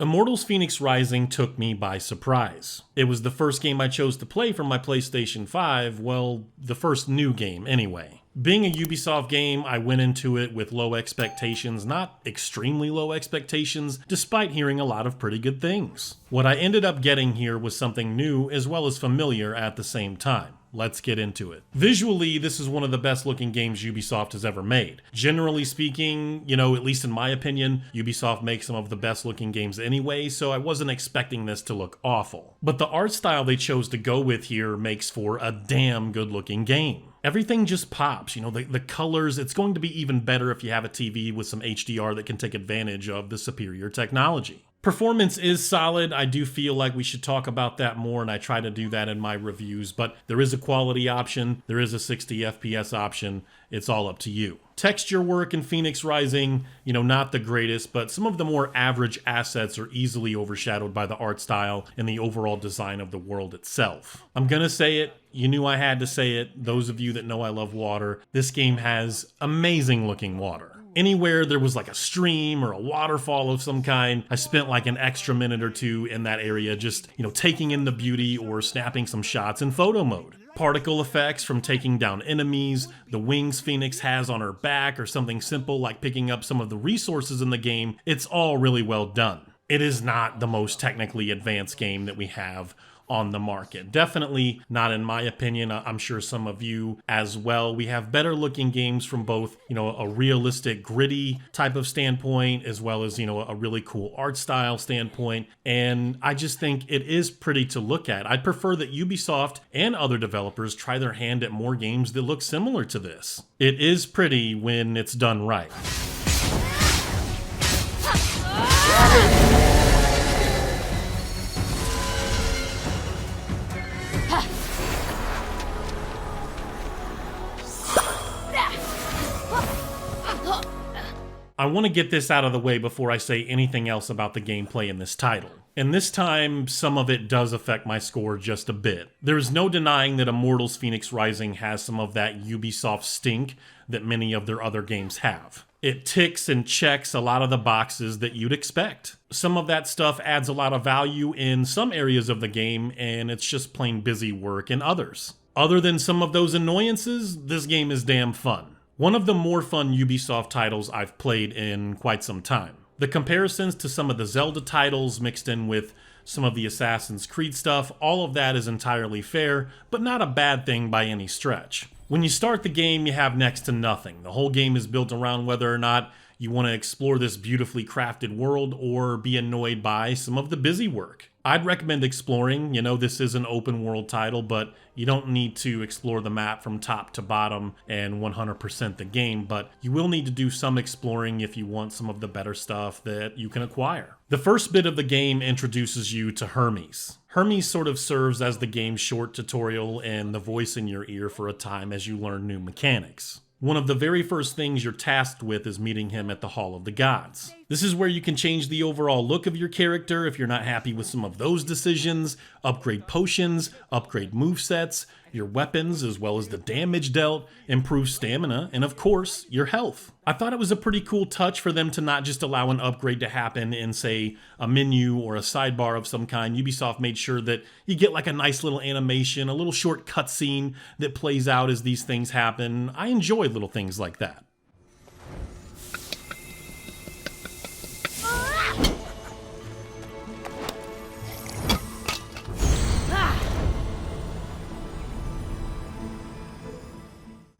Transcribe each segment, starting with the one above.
Immortals Fenyx Rising took me by surprise. It was the first game I chose to play from my PlayStation 5, well, the first new game anyway. Being a Ubisoft game, I went into it with low expectations, not extremely low expectations, despite hearing a lot of pretty good things. What I ended up getting here was something new as well as familiar at the same time. Let's get into it. Visually, this is one of the best looking games Ubisoft has ever made. Generally speaking, at least in my opinion, Ubisoft makes some of the best looking games anyway, so I wasn't expecting this to look awful. But the art style they chose to go with here makes for a damn good looking game. Everything just pops, the colors. It's going to be even better if you have a TV with some HDR that can take advantage of the superior technology. Performance is solid. I do feel like we should talk about that more, and I try to do that in my reviews, but there is a quality option, there is a 60 FPS option, it's all up to you. Texture work in Fenyx Rising, not the greatest, but some of the more average assets are easily overshadowed by the art style and the overall design of the world itself. I'm gonna say it, you knew I had to say it, those of you that know I love water, this game has amazing looking water. Anywhere there was like a stream or a waterfall of some kind, I spent like an extra minute or two in that area just, taking in the beauty or snapping some shots in photo mode. Particle effects from taking down enemies, the wings Fenyx has on her back, or something simple like picking up some of the resources in the game, it's all really well done. It is not the most technically advanced game that we have on the market. Definitely not in my opinion. I'm sure some of you as well. We have better looking games from both, a realistic gritty type of standpoint as well as, a really cool art style standpoint. And I just think it is pretty to look at. I'd prefer that Ubisoft and other developers try their hand at more games that look similar to this. It is pretty when it's done right. I want to get this out of the way before I say anything else about the gameplay in this title. And this time, some of it does affect my score just a bit. There is no denying that Immortals Fenyx Rising has some of that Ubisoft stink that many of their other games have. It ticks and checks a lot of the boxes that you'd expect. Some of that stuff adds a lot of value in some areas of the game, and it's just plain busy work in others. Other than some of those annoyances, this game is damn fun. One of the more fun Ubisoft titles I've played in quite some time. The comparisons to some of the Zelda titles mixed in with some of the Assassin's Creed stuff, all of that is entirely fair, but not a bad thing by any stretch. When you start the game, you have next to nothing. The whole game is built around whether or not you want to explore this beautifully crafted world or be annoyed by some of the busy work. I'd recommend exploring. This is an open world title, but you don't need to explore the map from top to bottom and 100% the game, but you will need to do some exploring if you want some of the better stuff that you can acquire. The first bit of the game introduces you to Hermes. Hermes sort of serves as the game's short tutorial and the voice in your ear for a time as you learn new mechanics. One of the very first things you're tasked with is meeting him at the Hall of the Gods. This is where you can change the overall look of your character if you're not happy with some of those decisions, upgrade potions, upgrade movesets, your weapons as well as the damage dealt, improve stamina, and of course, your health. I thought it was a pretty cool touch for them to not just allow an upgrade to happen in, say, a menu or a sidebar of some kind. Ubisoft made sure that you get like a nice little animation, a little short cutscene that plays out as these things happen. I enjoy little things like that.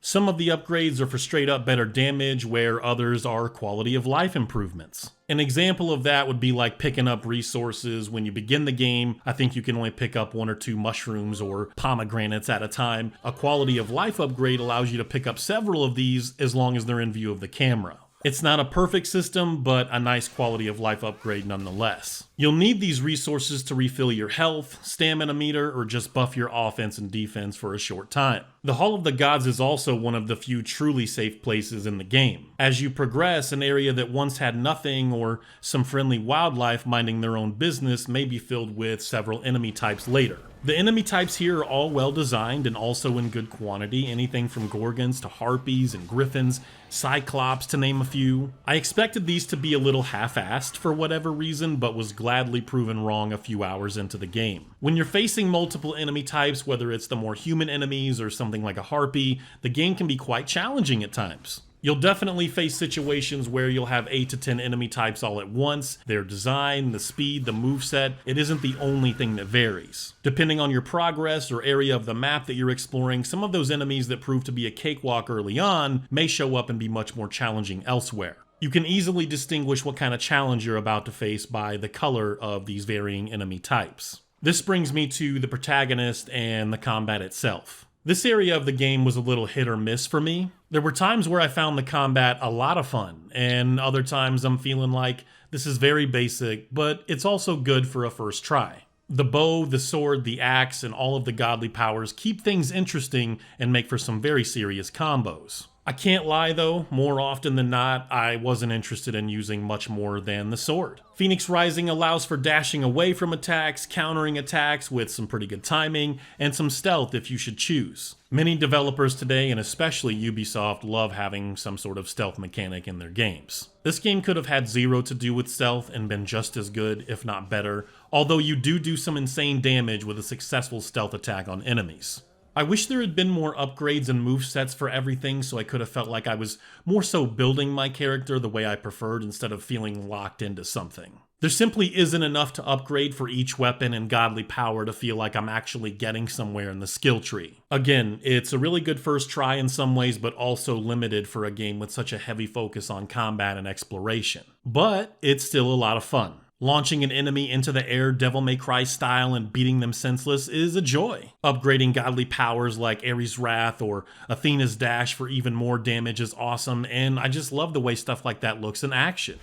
Some of the upgrades are for straight up better damage, where others are quality of life improvements. An example of that would be like picking up resources. When you begin the game, I think you can only pick up 1 or 2 mushrooms or pomegranates at a time. A quality of life upgrade allows you to pick up several of these as long as they're in view of the camera. It's not a perfect system, but a nice quality of life upgrade nonetheless. You'll need these resources to refill your health, stamina meter, or just buff your offense and defense for a short time. The Hall of the Gods is also one of the few truly safe places in the game. As you progress, an area that once had nothing or some friendly wildlife minding their own business may be filled with several enemy types later. The enemy types here are all well designed and also in good quantity, anything from gorgons to harpies and griffins, cyclops to name a few. I expected these to be a little half-assed for whatever reason, but was gladly proven wrong a few hours into the game. When you're facing multiple enemy types, whether it's the more human enemies or something like a harpy, the game can be quite challenging at times. You'll definitely face situations where you'll have 8 to 10 enemy types all at once. Their design, the speed, the moveset, it isn't the only thing that varies. Depending on your progress or area of the map that you're exploring, some of those enemies that prove to be a cakewalk early on may show up and be much more challenging elsewhere. You can easily distinguish what kind of challenge you're about to face by the color of these varying enemy types. This brings me to the protagonist and the combat itself. This area of the game was a little hit or miss for me. There were times where I found the combat a lot of fun, and other times I'm feeling like this is very basic, but it's also good for a first try. The bow, the sword, the axe, and all of the godly powers keep things interesting and make for some very serious combos. I can't lie though, more often than not, I wasn't interested in using much more than the sword. Fenyx Rising allows for dashing away from attacks, countering attacks with some pretty good timing, and some stealth if you should choose. Many developers today, and especially Ubisoft, love having some sort of stealth mechanic in their games. This game could have had zero to do with stealth and been just as good, if not better, although you do some insane damage with a successful stealth attack on enemies. I wish there had been more upgrades and movesets for everything so I could have felt like I was more so building my character the way I preferred instead of feeling locked into something. There simply isn't enough to upgrade for each weapon and godly power to feel like I'm actually getting somewhere in the skill tree. Again, it's a really good first try in some ways, but also limited for a game with such a heavy focus on combat and exploration. But it's still a lot of fun. Launching an enemy into the air Devil May Cry style and beating them senseless is a joy. Upgrading godly powers like Ares' Wrath or Athena's Dash for even more damage is awesome, and I just love the way stuff like that looks in action.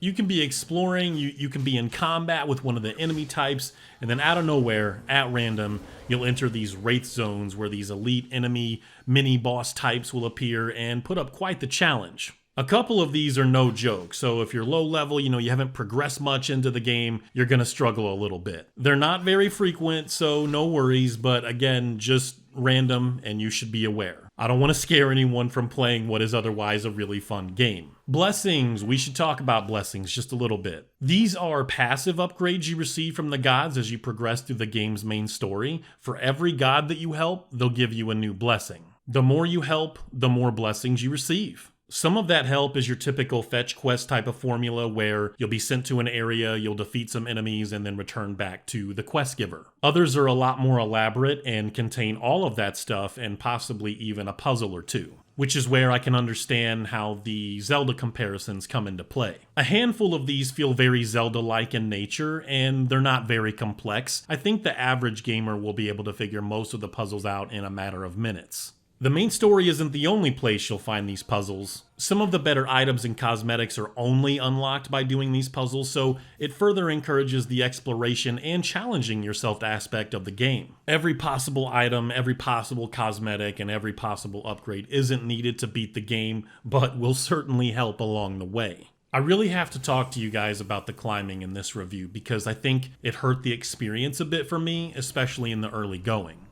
You can be exploring, you can be in combat with one of the enemy types, and then out of nowhere, at random, you'll enter these wraith zones where these elite enemy mini-boss types will appear and put up quite the challenge. A couple of these are no joke, so if you're low level, you haven't progressed much into the game, you're gonna struggle a little bit. They're not very frequent, so no worries, but again, just random, and you should be aware. I don't want to scare anyone from playing what is otherwise a really fun game. Blessings. We should talk about blessings just a little bit. These are passive upgrades you receive from the gods as you progress through the game's main story. For every god that you help, they'll give you a new blessing. The more you help, the more blessings you receive. Some of that help is your typical fetch quest type of formula where you'll be sent to an area, you'll defeat some enemies, and then return back to the quest giver. Others are a lot more elaborate and contain all of that stuff and possibly even a puzzle or two, which is where I can understand how the Zelda comparisons come into play. A handful of these feel very Zelda-like in nature, and they're not very complex. I think the average gamer will be able to figure most of the puzzles out in a matter of minutes. The main story isn't the only place you'll find these puzzles. Some of the better items and cosmetics are only unlocked by doing these puzzles, so it further encourages the exploration and challenging yourself aspect of the game. Every possible item, every possible cosmetic, and every possible upgrade isn't needed to beat the game, but will certainly help along the way. I really have to talk to you guys about the climbing in this review because I think it hurt the experience a bit for me, especially in the early going.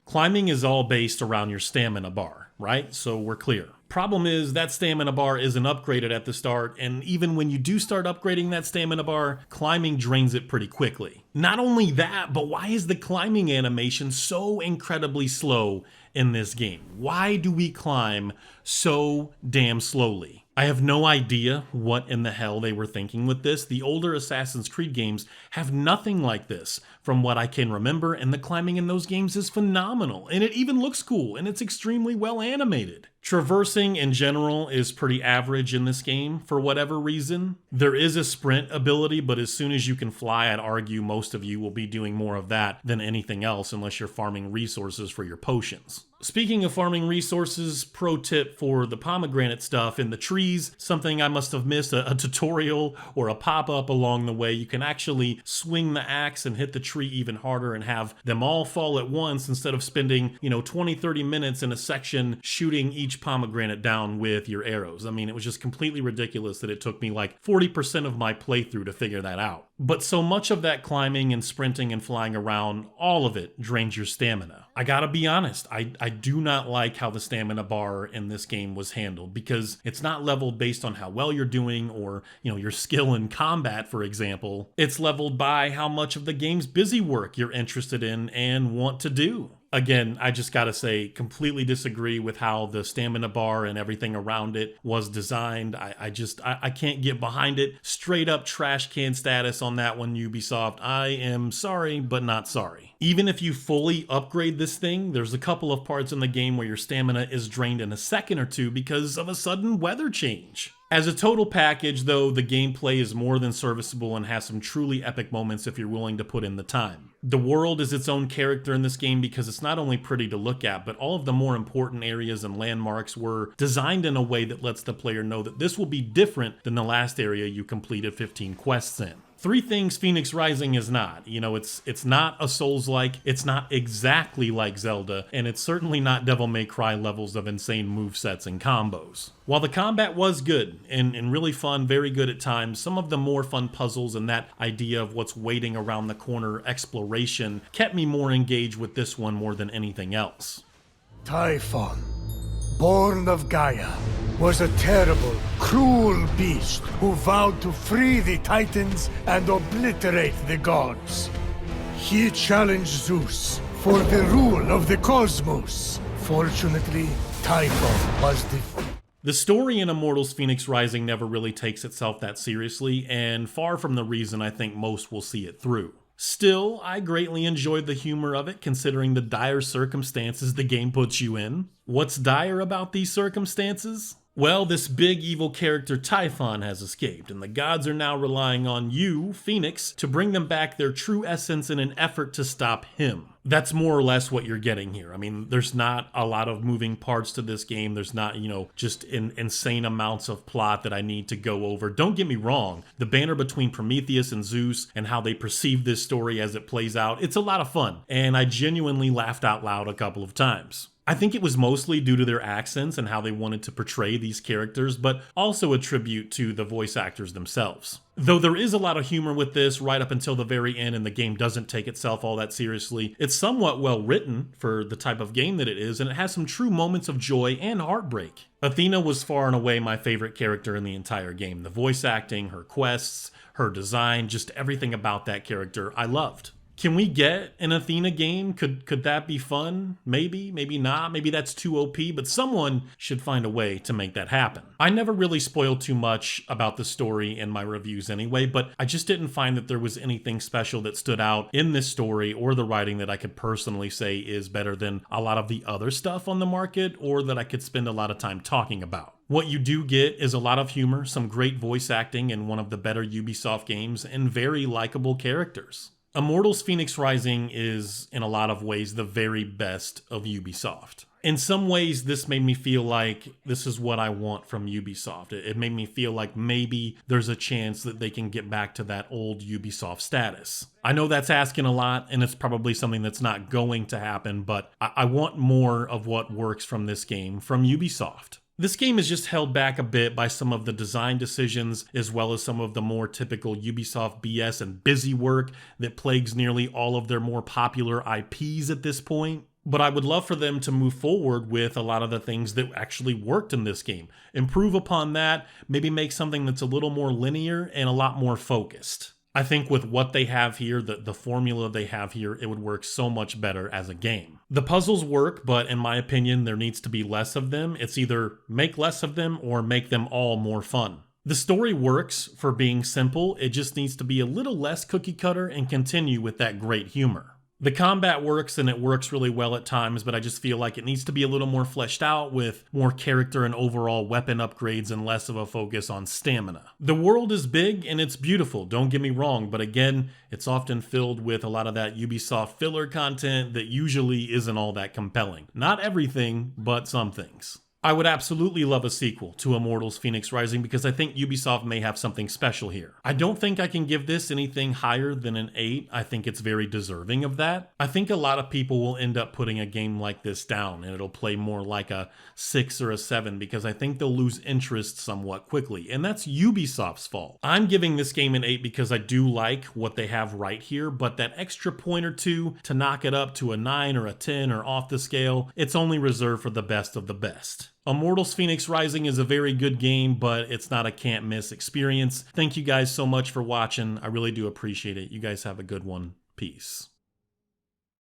Climbing is all based around your stamina bar, right? So we're clear. Problem is that stamina bar isn't upgraded at the start, and even when you do start upgrading that stamina bar, climbing drains it pretty quickly. Not only that, but why is the climbing animation so incredibly slow in this game? Why do we climb so damn slowly? I have no idea what in the hell they were thinking with this. The older Assassin's Creed games have nothing like this from what I can remember, and the climbing in those games is phenomenal, and it even looks cool, and it's extremely well animated. Traversing in general is pretty average in this game for whatever reason. There is a sprint ability, but as soon as you can fly, I'd argue most of you will be doing more of that than anything else unless you're farming resources for your potions. Speaking of farming resources, pro tip for the pomegranate stuff in the trees, something I must have missed, a tutorial or a pop-up along the way. You can actually swing the axe and hit the tree even harder and have them all fall at once instead of spending, 20, 30 minutes in a section shooting each pomegranate down with your arrows. I mean, it was just completely ridiculous that it took me like 40% of my playthrough to figure that out. But so much of that climbing and sprinting and flying around, all of it drains your stamina. I gotta be honest, I do not like how the stamina bar in this game was handled, because it's not leveled based on how well you're doing or, your skill in combat, for example. It's leveled by how much of the game's busy work you're interested in and want to do. Again, I just gotta say, completely disagree with how the stamina bar and everything around it was designed. I can't get behind it. Straight up trash can status on that one, Ubisoft. I am sorry, but not sorry. Even if you fully upgrade this thing, there's a couple of parts in the game where your stamina is drained in a second or two because of a sudden weather change. As a total package, though, the gameplay is more than serviceable and has some truly epic moments if you're willing to put in the time. The world is its own character in this game because it's not only pretty to look at, but all of the more important areas and landmarks were designed in a way that lets the player know that this will be different than the last area you completed 15 quests in. Three things Fenyx Rising is not. It's not a Souls-like, it's not exactly like Zelda, and it's certainly not Devil May Cry levels of insane movesets and combos. While the combat was good and really fun, very good at times, some of the more fun puzzles and that idea of what's waiting around the corner exploration kept me more engaged with this one more than anything else. Typhon, born of Gaia, was a terrible, cruel beast who vowed to free the Titans and obliterate the gods. He challenged Zeus for the rule of the cosmos. Fortunately, Typhon was defeated. The story in Immortals Fenyx Rising never really takes itself that seriously, and far from the reason I think most will see it through. Still, I greatly enjoyed the humor of it, considering the dire circumstances the game puts you in. What's dire about these circumstances? Well, this big evil character Typhon has escaped, and the gods are now relying on you, Fenyx, to bring them back their true essence in an effort to stop him. That's more or less what you're getting here. I mean, there's not a lot of moving parts to this game. There's not, just insane amounts of plot that I need to go over. Don't get me wrong. The banter between Prometheus and Zeus and how they perceive this story as it plays out, it's a lot of fun. And I genuinely laughed out loud a couple of times. I think it was mostly due to their accents and how they wanted to portray these characters, but also a tribute to the voice actors themselves. Though there is a lot of humor with this right up until the very end and the game doesn't take itself all that seriously, it's somewhat well written for the type of game that it is, and it has some true moments of joy and heartbreak. Athena was far and away my favorite character in the entire game. The voice acting, her quests, her design, just everything about that character I loved. Can we get an Athena game? Could that be fun? Maybe, maybe not. Maybe that's too OP, but someone should find a way to make that happen. I never really spoiled too much about the story in my reviews anyway, but I just didn't find that there was anything special that stood out in this story or the writing that I could personally say is better than a lot of the other stuff on the market, or that I could spend a lot of time talking about. What you do get is a lot of humor, some great voice acting in one of the better Ubisoft games, and very likable characters. Immortals Fenyx Rising is, in a lot of ways, the very best of Ubisoft. In some ways, this made me feel like this is what I want from Ubisoft. It made me feel like maybe there's a chance that they can get back to that old Ubisoft status. I know that's asking a lot, and it's probably something that's not going to happen, but I want more of what works from this game from Ubisoft. This game is just held back a bit by some of the design decisions, as well as some of the more typical Ubisoft BS and busy work that plagues nearly all of their more popular IPs at this point. But I would love for them to move forward with a lot of the things that actually worked in this game. Improve upon that, maybe make something that's a little more linear and a lot more focused. I think with what they have here, the formula they have here, it would work so much better as a game. The puzzles work, but in my opinion, there needs to be less of them. It's either make less of them or make them all more fun. The story works for being simple. It just needs to be a little less cookie cutter and continue with that great humor. The combat works and it works really well at times, but I just feel like it needs to be a little more fleshed out with more character and overall weapon upgrades and less of a focus on stamina. The world is big and it's beautiful, don't get me wrong, but again, it's often filled with a lot of that Ubisoft filler content that usually isn't all that compelling. Not everything, but some things. I would absolutely love a sequel to Immortals Fenyx Rising because I think Ubisoft may have something special here. I don't think I can give this anything higher than an 8. I think it's very deserving of that. I think a lot of people will end up putting a game like this down and it'll play more like a 6 or a 7 because I think they'll lose interest somewhat quickly, and that's Ubisoft's fault. I'm giving this game an 8 because I do like what they have right here, but that extra point or two to knock it up to a 9 or a 10 or off the scale, it's only reserved for the best of the best. Immortals Fenyx Rising is a very good game, but it's not a can't miss experience. Thank you guys so much for watching. I really do appreciate it. You guys have a good one. Peace.